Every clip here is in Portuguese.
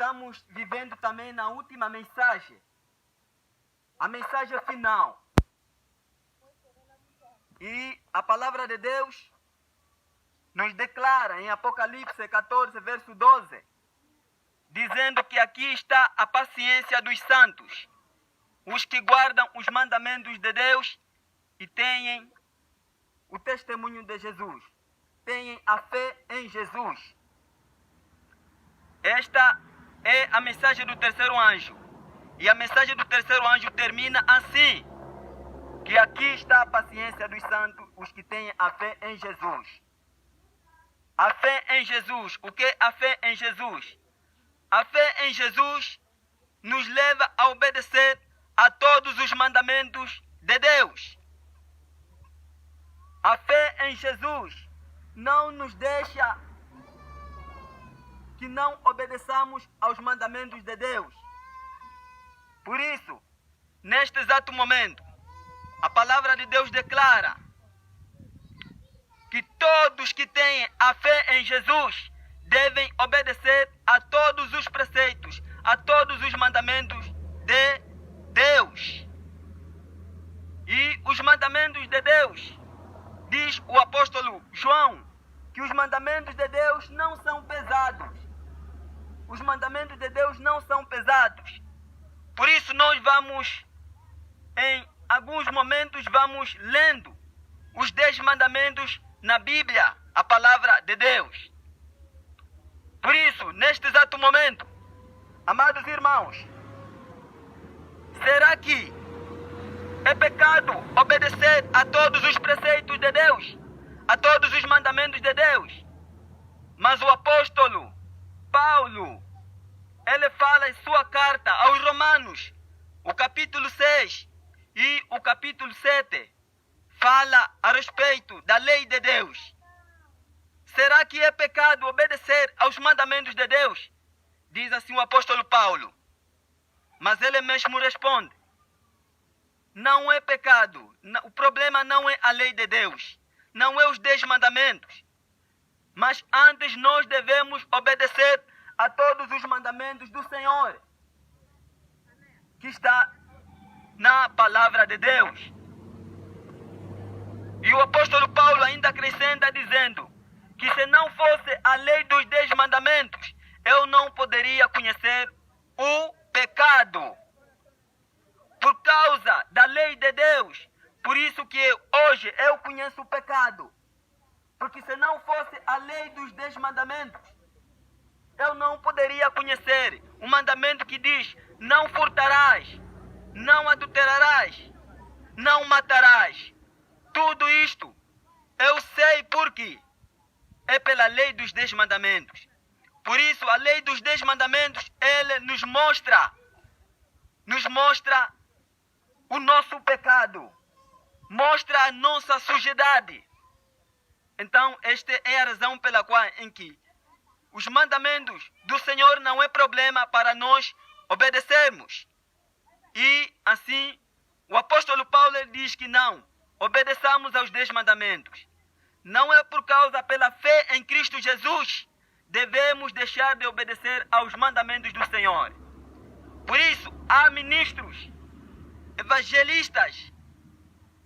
estamos vivendo também na última mensagem, a mensagem final. E a palavra de Deus nos declara em Apocalipse 14, verso 12, dizendo que aqui está a paciência dos santos, os que guardam os mandamentos de Deus e têm o testemunho de Jesus, têm a fé em Jesus. Esta é a mensagem do terceiro anjo. E a mensagem do terceiro anjo termina assim: que aqui está a paciência dos santos, os que têm a fé em Jesus. A fé em Jesus. O que é a fé em Jesus? A fé em Jesus nos leva a obedecer a todos os mandamentos de Deus. A fé em Jesus não nos deixa que não obedeçamos aos mandamentos de Deus. Por isso, neste exato momento, a palavra de Deus declara que todos que têm a fé em Jesus devem obedecer a todos os preceitos, a todos os mandamentos de Deus. E os mandamentos de Deus, diz o apóstolo João, que os mandamentos de Deus não são pesados. Os mandamentos de Deus não são pesados. Por isso nós vamos, em alguns momentos, vamos lendo os 10 mandamentos na Bíblia, a palavra de Deus. Por isso, neste exato momento, amados irmãos, será que é pecado obedecer a todos os preceitos de Deus, a todos os mandamentos de Deus? Mas o apóstolo Paulo, ele fala em sua carta aos Romanos, o capítulo 6 e o capítulo 7, fala a respeito da lei de Deus. Será que é pecado obedecer aos mandamentos de Deus? Diz assim o apóstolo Paulo. Mas ele mesmo responde: não é pecado. O problema não é a lei de Deus, não é os 10 mandamentos. Mas antes nós devemos obedecer a todos os mandamentos do Senhor, que está na palavra de Deus. E o apóstolo Paulo ainda acrescenta dizendo que se não fosse a lei dos 10 mandamentos, eu não poderia conhecer o pecado. Por causa da lei de Deus, por isso que hoje eu conheço o pecado. Porque se não fosse a lei dos 10 mandamentos, eu não poderia conhecer o mandamento que diz: não furtarás, não adulterarás, não matarás. Tudo isto eu sei porque é pela lei dos 10 mandamentos. Por isso, a lei dos 10 mandamentos, ele nos mostra o nosso pecado, mostra a nossa sujidade. Então, esta é a razão pela qual em que os mandamentos do Senhor não é problema para nós obedecermos. E assim, o apóstolo Paulo diz que não, obedeçamos aos 10 mandamentos. Não é por causa pela fé em Cristo Jesus, devemos deixar de obedecer aos mandamentos do Senhor. Por isso, há ministros, evangelistas,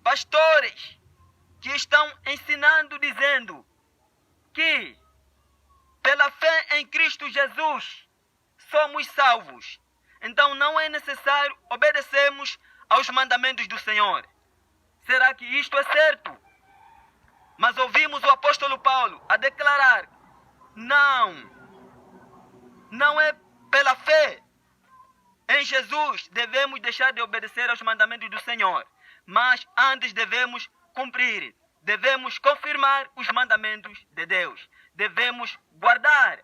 pastores, que estão ensinando, dizendo que pela fé em Cristo Jesus somos salvos. Então não é necessário obedecermos aos mandamentos do Senhor. Será que isto é certo? Mas ouvimos o apóstolo Paulo a declarar: não é pela fé em Jesus devemos deixar de obedecer aos mandamentos do Senhor, mas antes devemos cumprir, devemos confirmar os mandamentos de Deus, devemos guardar.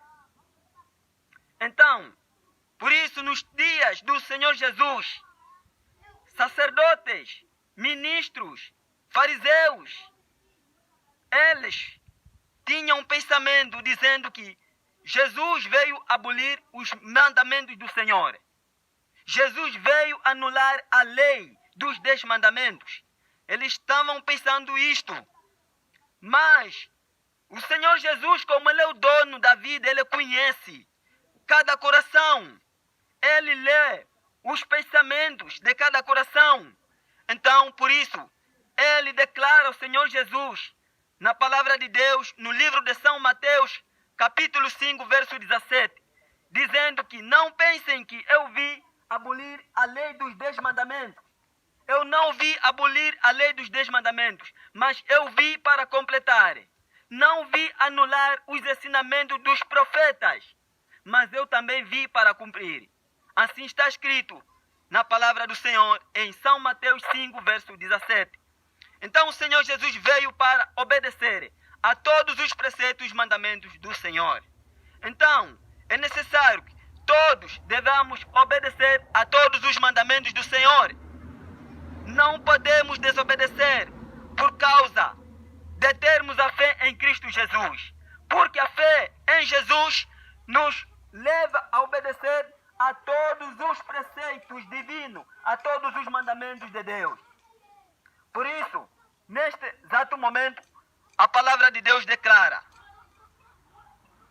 Então, por isso, nos dias do Senhor Jesus, sacerdotes, ministros, fariseus, eles tinham um pensamento dizendo que Jesus veio abolir os mandamentos do Senhor. Jesus veio anular a lei dos 10 mandamentos. Eles estavam pensando isto. Mas o Senhor Jesus, como Ele é o dono da vida, Ele conhece cada coração. Ele lê os pensamentos de cada coração. Então, por isso, ele declara ao Senhor Jesus, na palavra de Deus, no livro de São Mateus, capítulo 5, verso 17, dizendo que não pensem que eu vi abolir a lei dos 10 mandamentos. Eu não vi abolir a lei dos 10 mandamentos, mas eu vi para completar. Não vi anular os ensinamentos dos profetas, mas eu também vi para cumprir. Assim está escrito na palavra do Senhor em São Mateus 5, verso 17. Então o Senhor Jesus veio para obedecer a todos os preceitos e mandamentos do Senhor. Então, é necessário que todos devamos obedecer a todos os mandamentos do Senhor. Não podemos desobedecer por causa de termos a fé em Cristo Jesus. Porque a fé em Jesus nos leva a obedecer a todos os preceitos divinos, a todos os mandamentos de Deus. Por isso, neste exato momento, a palavra de Deus declara: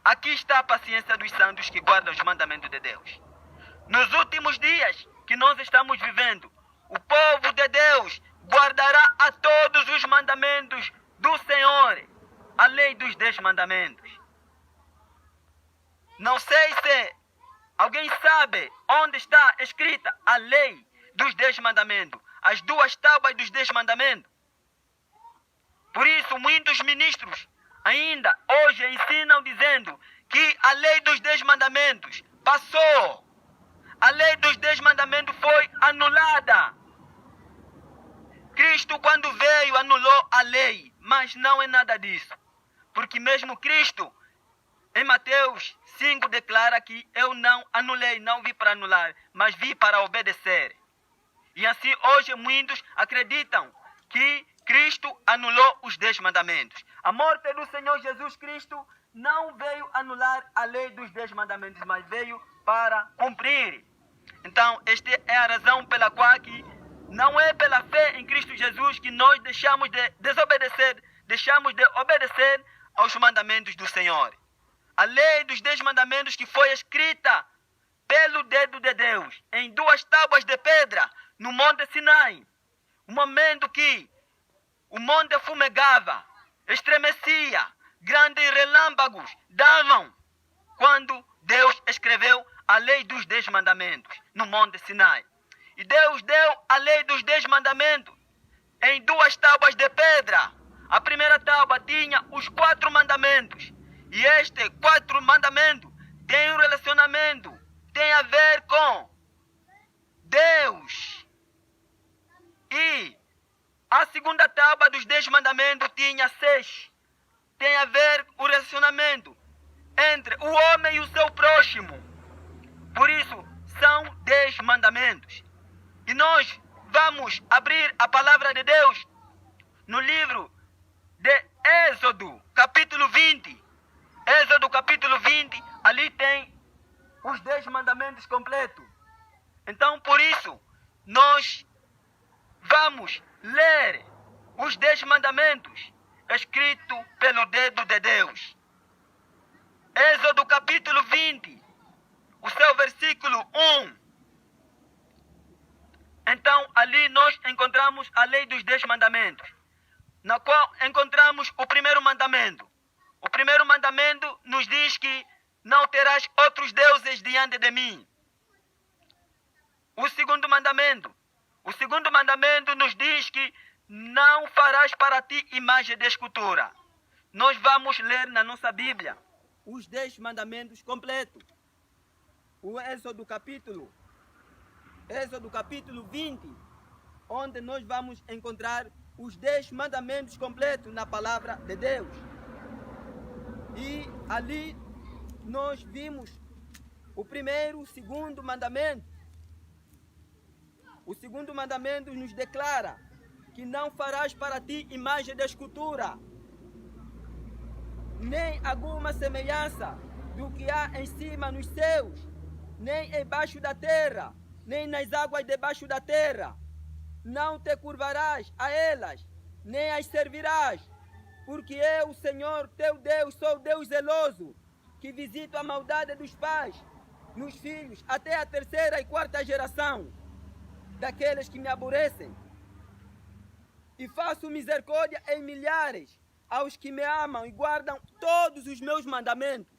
aqui está a paciência dos santos que guardam os mandamentos de Deus. Nos últimos dias que nós estamos vivendo, o povo de Deus guardará a todos os mandamentos do Senhor, a lei dos 10 mandamentos. Não sei se alguém sabe onde está escrita a lei dos 10 mandamentos, as 2 tábuas dos 10 mandamentos. Por isso, muitos ministros ainda hoje ensinam dizendo que a lei dos 10 mandamentos passou. A lei dos 10 mandamentos foi anulada. Cristo, quando veio, anulou a lei, mas não é nada disso. Porque mesmo Cristo, em Mateus 5, declara que eu não anulei, não vi para anular, mas vi para obedecer. E assim hoje muitos acreditam que Cristo anulou os 10 mandamentos. A morte do Senhor Jesus Cristo não veio anular a lei dos 10 mandamentos, mas veio para cumprir. Então, esta é a razão pela qual que não é pela fé em Cristo Jesus que nós deixamos de desobedecer, deixamos de obedecer aos mandamentos do Senhor. A lei dos 10 mandamentos que foi escrita pelo dedo de Deus em 2 tábuas de pedra no Monte Sinai. O momento que o monte fumegava, estremecia, grandes relâmpagos davam quando Deus escreveu a lei dos 10 mandamentos no Monte Sinai. E Deus deu a lei dos 10 mandamentos em 2 tábuas de pedra. A primeira tábua tinha os 4 mandamentos. E estes 4 mandamentos têm um relacionamento, tem a ver com Deus. E a segunda tábua dos 10 mandamentos tinha 6. Tem a ver com o relacionamento entre o homem e o seu próximo. Por isso, são 10 mandamentos. E nós vamos abrir a palavra de Deus no livro de Êxodo, capítulo 20. Êxodo, capítulo 20, ali tem os 10 mandamentos completos. Então, por isso, nós vamos ler os 10 mandamentos escritos pelo dedo de Deus. Êxodo, capítulo 20, o seu versículo 1. Então, ali nós encontramos a lei dos 10 mandamentos, na qual encontramos o primeiro mandamento. O primeiro mandamento nos diz que não terás outros deuses diante de mim. O segundo mandamento nos diz que não farás para ti imagem de escultura. Nós vamos ler na nossa Bíblia os 10 mandamentos completos. O Êxodo capítulo 20, onde nós vamos encontrar os 10 mandamentos completos na palavra de Deus. E ali nós vimos o primeiro, o segundo mandamento. O segundo mandamento nos declara que não farás para ti imagem de escultura, nem alguma semelhança do que há em cima nos céus, nem embaixo da terra, nem nas águas debaixo da terra. Não te curvarás a elas, nem as servirás, porque eu, o Senhor teu Deus, sou Deus zeloso, que visito a maldade dos pais nos filhos, até a terceira e quarta geração daqueles que me aborrecem. E faço misericórdia em milhares aos que me amam e guardam todos os meus mandamentos.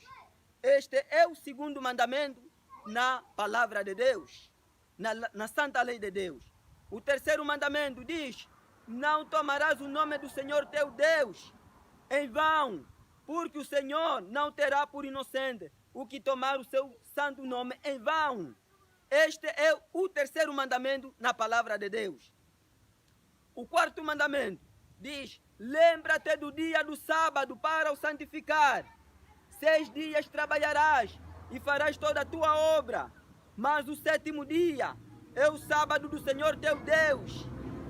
Este é o segundo mandamento na palavra de Deus, na santa lei de Deus. O terceiro mandamento diz: não tomarás o nome do Senhor teu Deus em vão, porque o Senhor não terá por inocente o que tomar o seu santo nome em vão. Este é o terceiro mandamento na palavra de Deus. O quarto mandamento diz: lembra-te do dia do sábado para o santificar. 6 dias trabalharás e farás toda a tua obra, mas o sétimo dia é o sábado do Senhor teu Deus.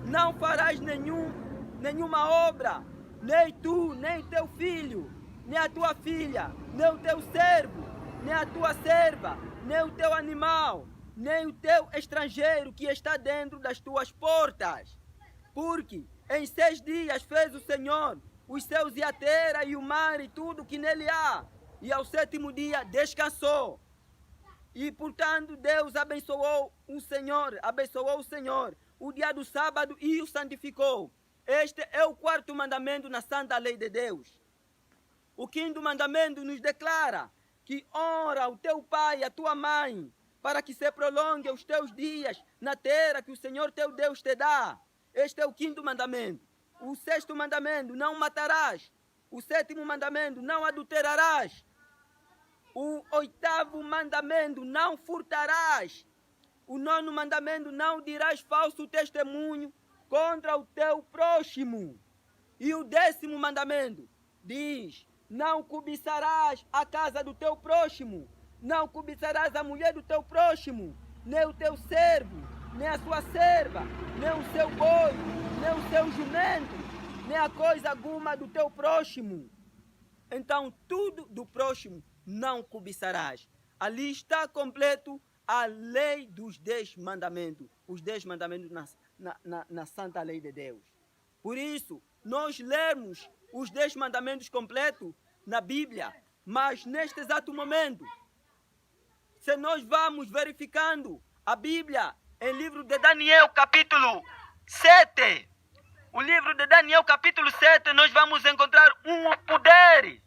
Não farás nenhuma obra, nem tu, nem teu filho, nem a tua filha, nem o teu servo, nem a tua serva, nem o teu animal, nem o teu estrangeiro que está dentro das tuas portas. Porque em 6 dias fez o Senhor os céus e a terra e o mar e tudo que nele há, e ao sétimo dia descansou. E portanto Deus abençoou o Senhor o dia do sábado e o santificou. Este é o quarto mandamento na santa lei de Deus. O quinto mandamento nos declara que honra o teu pai e a tua mãe, para que se prolongue os teus dias na terra que o Senhor teu Deus te dá. Este é o quinto mandamento. O sexto mandamento: não matarás. O sétimo mandamento: não adulterarás. O oitavo mandamento: não furtarás. O nono mandamento: não dirás falso testemunho contra o teu próximo. E o 10º mandamento diz: não cobiçarás a casa do teu próximo, não cobiçarás a mulher do teu próximo, nem o teu servo, nem a sua serva, nem o seu boi, nem o seu jumento, nem a coisa alguma do teu próximo. Então, tudo do próximo não cobiçarás. Ali está completo a lei dos 10 mandamentos, os 10 mandamentos na santa lei de Deus. Por isso, nós lemos os 10 mandamentos completos na Bíblia, mas neste exato momento, se nós vamos verificando a Bíblia em livro de Daniel, capítulo 7, o livro de Daniel, capítulo 7, nós vamos encontrar um poder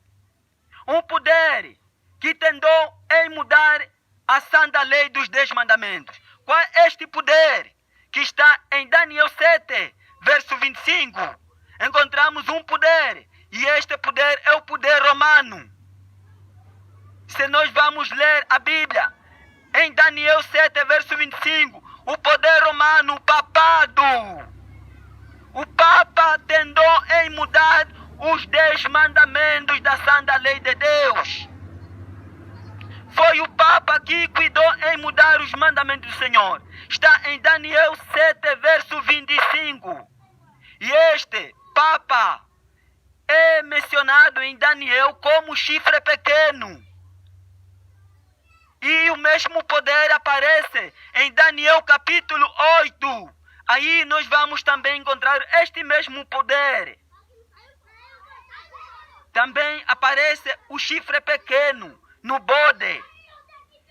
que tentou em mudar a santa lei dos 10 mandamentos. Qual é este poder? Que está em Daniel 7, verso 25. Encontramos um poder, e este poder é o poder romano. Se nós vamos ler a Bíblia, em Daniel 7, verso 25, o poder romano, o papado. O Papa tentou em mudar os 10 mandamentos da santa lei de Deus. Foi o Papa que cuidou em mudar os mandamentos do Senhor. Está em Daniel 7, verso 25. E este Papa é mencionado em Daniel como chifre pequeno. E o mesmo poder aparece em Daniel capítulo 8. Aí nós vamos também encontrar este mesmo poder. Também aparece o chifre pequeno no bode.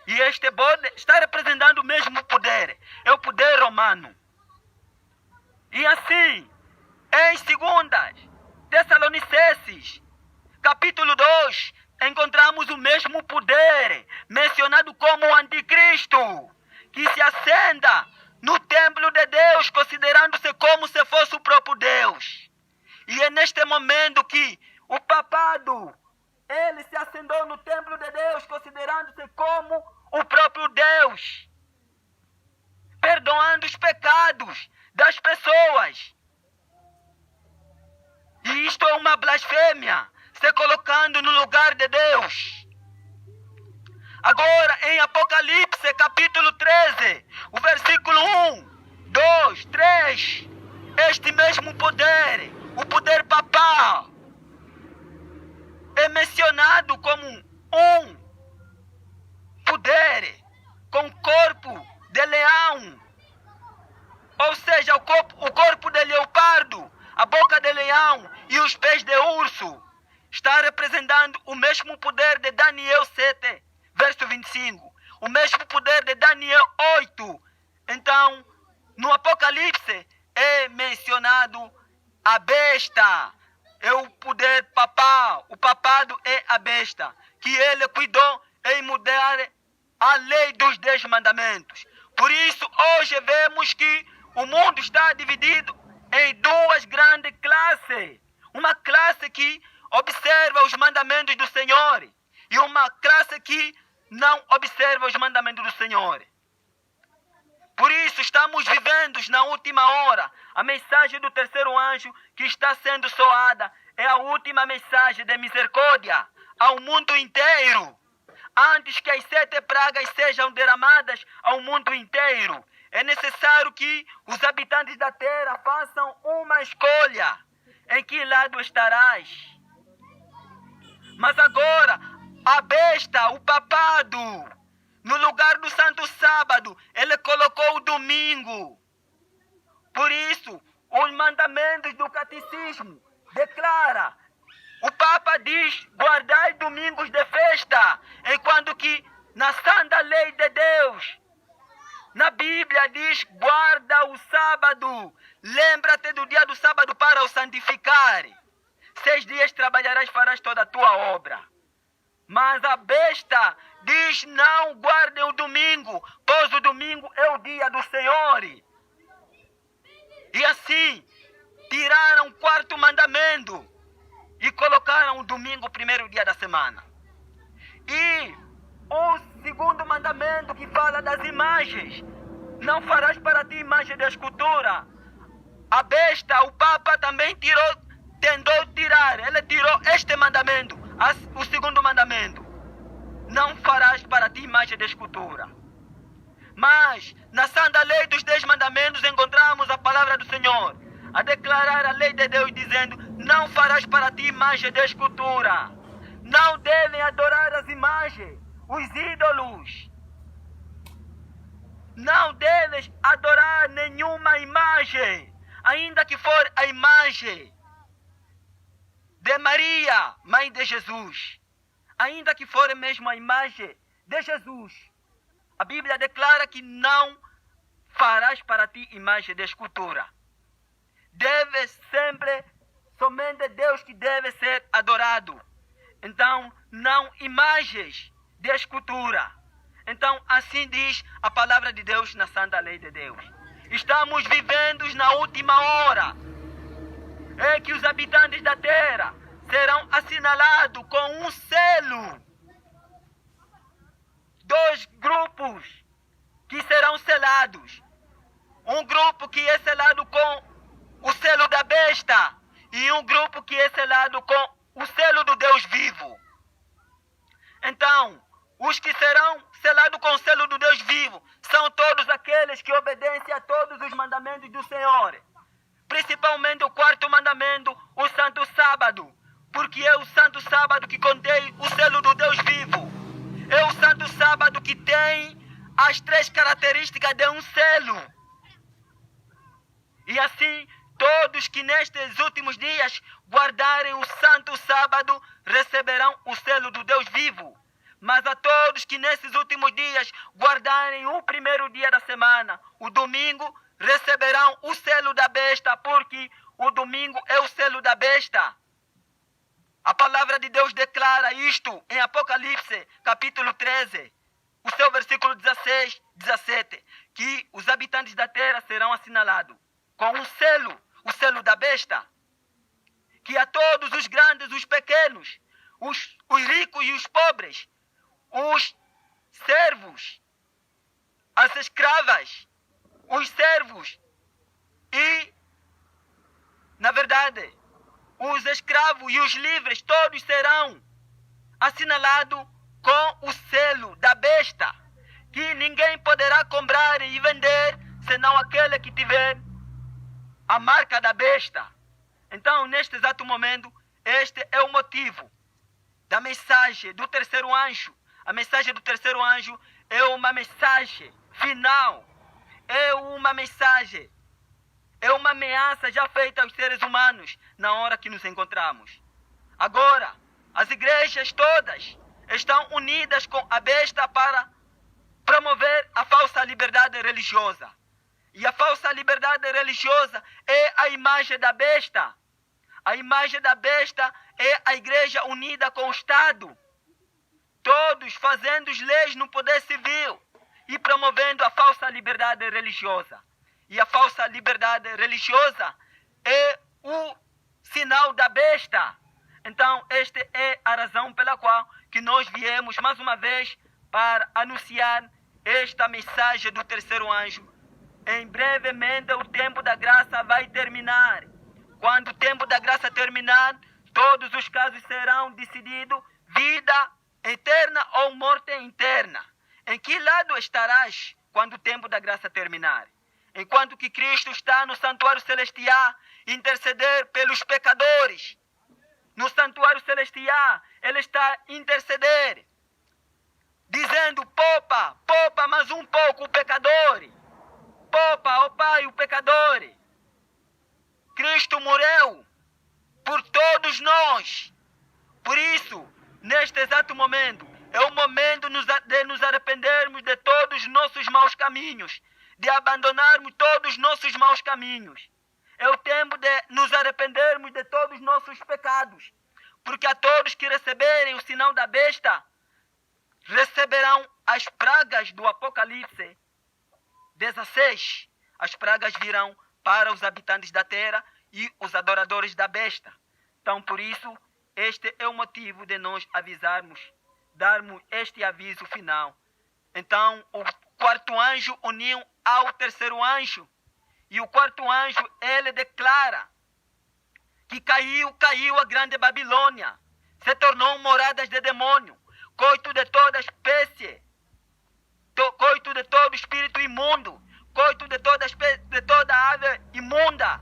E este bode está representando o mesmo poder. É o poder romano. E assim, em 2 Tessalonicenses, capítulo 2, encontramos o mesmo poder, mencionado como o anticristo, que se assenta no templo de Deus, considerando-se como se fosse o próprio Deus. E é neste momento que o papado, ele se assentou no templo de Deus, considerando-se como o próprio Deus, perdoando os pecados das pessoas. E isto é uma blasfêmia, se colocando no lugar de Deus. Agora, em Apocalipse, capítulo 13, o versículo 1, 2, 3, este mesmo poder, o poder papal, é mencionado como um poder com corpo de leão, ou seja, o corpo de leopardo, a boca de leão e os pés de urso. Está representando o mesmo poder de Daniel 7, verso 25. o mesmo poder de Daniel 8. Então, no Apocalipse é mencionado a besta. É o poder papal. O papado é a besta. Que ele cuidou em mudar a lei dos 10 mandamentos. Por isso, hoje vemos que o mundo está dividido em duas grandes classes. Uma classe que observa os mandamentos do Senhor e uma classe que não observa os mandamentos do Senhor. Por isso estamos vivendo na última hora. A mensagem do terceiro anjo que está sendo soada é a última mensagem de misericórdia ao mundo inteiro. Antes que as 7 pragas sejam derramadas ao mundo inteiro, é necessário que os habitantes da terra façam uma escolha. Em que lado estarás? Mas agora, a besta, o papado, no lugar do santo sábado, ele colocou o domingo. Por isso, os mandamentos do catecismo declara, o Papa diz, guardai domingos de festa, enquanto que na santa lei de Deus, na Bíblia diz, guarda o sábado, lembra-te do dia do sábado para o santificar. 6 dias trabalharás, farás toda a tua obra. Mas a besta diz, não guardem o domingo, pois o domingo é o dia do Senhor. E assim, tiraram o 4º mandamento e colocaram o domingo, o primeiro dia da semana. E o 2º mandamento que fala das imagens, não farás para ti imagem de escultura. A besta, o Papa também tentou tirar, ele tirou este mandamento, o 2º mandamento. Não farás para ti imagem de escultura. Mas na santa lei dos 10 mandamentos encontramos a palavra do Senhor a declarar a lei de Deus dizendo, não farás para ti imagem de escultura. Não devem adorar as imagens, os ídolos. Não deves adorar nenhuma imagem, ainda que for a imagem de Maria, mãe de Jesus. Ainda que for mesmo a imagem de Jesus. A Bíblia declara que não farás para ti imagem de escultura. Deve sempre, somente Deus que deve ser adorado. Então, não imagens de escultura. Então, assim diz a palavra de Deus na santa lei de Deus. Estamos vivendo na última hora. É que os habitantes da terra serão assinalados com um selo. 2 grupos que serão selados. Um grupo que é selado com o selo da besta e um grupo que é selado com o selo do Deus vivo. Então, os que serão selados com o selo do Deus vivo são todos aqueles que obedecem a todos os mandamentos do Senhor. Principalmente o 4º mandamento, o santo sábado. Porque é o santo sábado que contém o selo do Deus vivo. É o santo sábado que tem as 3 características de um selo. E assim, todos que nestes últimos dias guardarem o santo sábado receberão o selo do Deus vivo. Mas a todos que nesses últimos dias guardarem o primeiro dia da semana, o domingo, receberão o selo da besta, porque o domingo é o selo da besta. A palavra de Deus declara isto em Apocalipse, capítulo 13, o seu versículo 16, 17, que os habitantes da terra serão assinalados com um selo, o selo da besta, que a todos os grandes, os pequenos, os ricos e os pobres, os servos, as escravas, os servos e, na verdade, os escravos e os livres, todos serão assinalados com o selo da besta, que ninguém poderá comprar e vender, senão aquele que tiver a marca da besta. Então, neste exato momento, este é o motivo da mensagem do terceiro anjo. A mensagem do terceiro anjo é uma mensagem final, é uma mensagem, é uma ameaça já feita aos seres humanos na hora que nos encontramos. Agora, as igrejas todas estão unidas com a besta para promover a falsa liberdade religiosa. E a falsa liberdade religiosa é a imagem da besta. A imagem da besta é a igreja unida com o Estado. Todos fazendo leis no poder civil e promovendo a falsa liberdade religiosa. E a falsa liberdade religiosa é o sinal da besta. Então, esta é a razão pela qual que nós viemos mais uma vez para anunciar esta mensagem do terceiro anjo. Em brevemente o tempo da graça vai terminar. Quando o tempo da graça terminar, todos os casos serão decididos, vida eterna ou morte interna. Em que lado estarás quando o tempo da graça terminar? Enquanto que Cristo está no santuário celestial, interceder pelos pecadores. No santuário celestial, Ele está a interceder, dizendo, poupa, poupa mais um pouco o pecador. Poupa, ó Pai, o pecador. Cristo morreu por todos nós. Por isso, neste exato momento, é o momento de nos arrependermos de todos os nossos maus caminhos, de abandonarmos todos os nossos maus caminhos. É o tempo de nos arrependermos de todos os nossos pecados, porque a todos que receberem o sinal da besta, receberão as pragas do Apocalipse 16. As pragas virão para os habitantes da terra e os adoradores da besta. Então, por isso, este é o motivo de nós avisarmos, darmos este aviso final. Então, o quarto anjo uniu ao terceiro anjo. E o quarto anjo, ele declara que caiu a grande Babilônia. Se tornou moradas de demônio, coito de toda espécie, coito de todo espírito imundo, coito de toda ave imunda.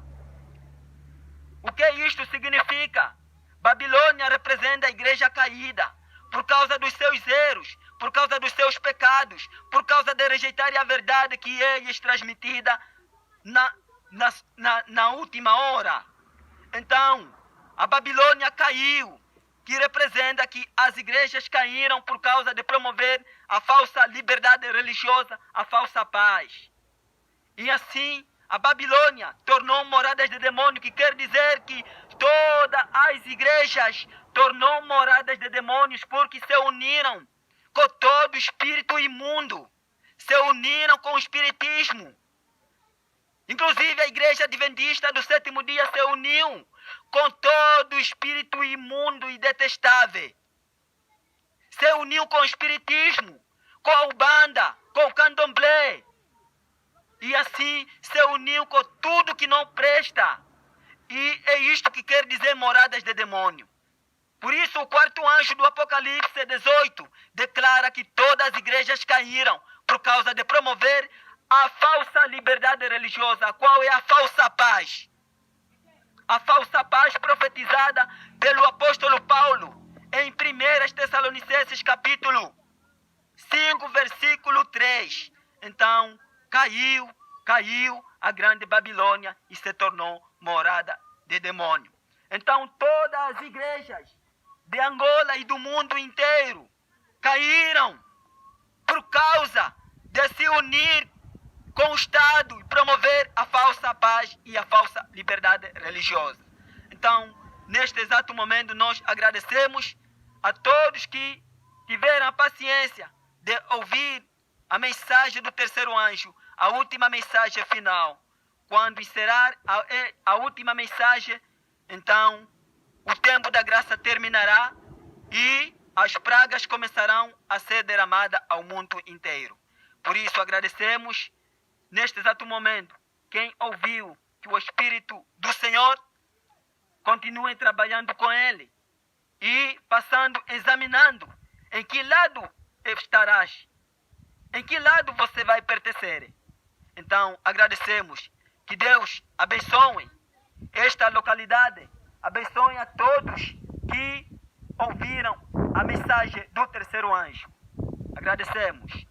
O que isto significa? Babilônia representa a igreja caída, por causa dos seus erros, por causa dos seus pecados, por causa de rejeitar a verdade que é lhes transmitida na última hora. Então, a Babilônia caiu, que representa que as igrejas caíram por causa de promover a falsa liberdade religiosa, a falsa paz. E assim, a Babilônia tornou moradas de demônio, que quer dizer que todas as igrejas tornou moradas de demônios porque se uniram com todo espírito imundo, se uniram com o espiritismo. Inclusive a igreja adventista do sétimo dia se uniu com todo espírito imundo e detestável. Se uniu com o espiritismo, com a Umbanda, com o candomblé. E assim se uniu com tudo que não presta. E é isto que quer dizer moradas de demônio. Por isso o quarto anjo do Apocalipse 18 declara que todas as igrejas caíram por causa de promover a falsa liberdade religiosa. Qual é a falsa paz? A falsa paz profetizada pelo apóstolo Paulo em 1 Tessalonicenses capítulo 5, versículo 3. Então, caiu a grande Babilônia e se tornou morada de demônio. Então, todas as igrejas de Angola e do mundo inteiro caíram por causa de se unir com o Estado e promover a falsa paz e a falsa liberdade religiosa. Então, neste exato momento, nós agradecemos a todos que tiveram a paciência de ouvir a mensagem do terceiro anjo, a última mensagem final. Quando encerrar a última mensagem, então o tempo da graça terminará e as pragas começarão a ser derramadas ao mundo inteiro. Por isso agradecemos neste exato momento quem ouviu que o Espírito do Senhor continue trabalhando com ele e passando, examinando em que lado estarás, em que lado você vai pertencer. Então agradecemos. Que Deus abençoe esta localidade, abençoe a todos que ouviram a mensagem do terceiro anjo. Agradecemos.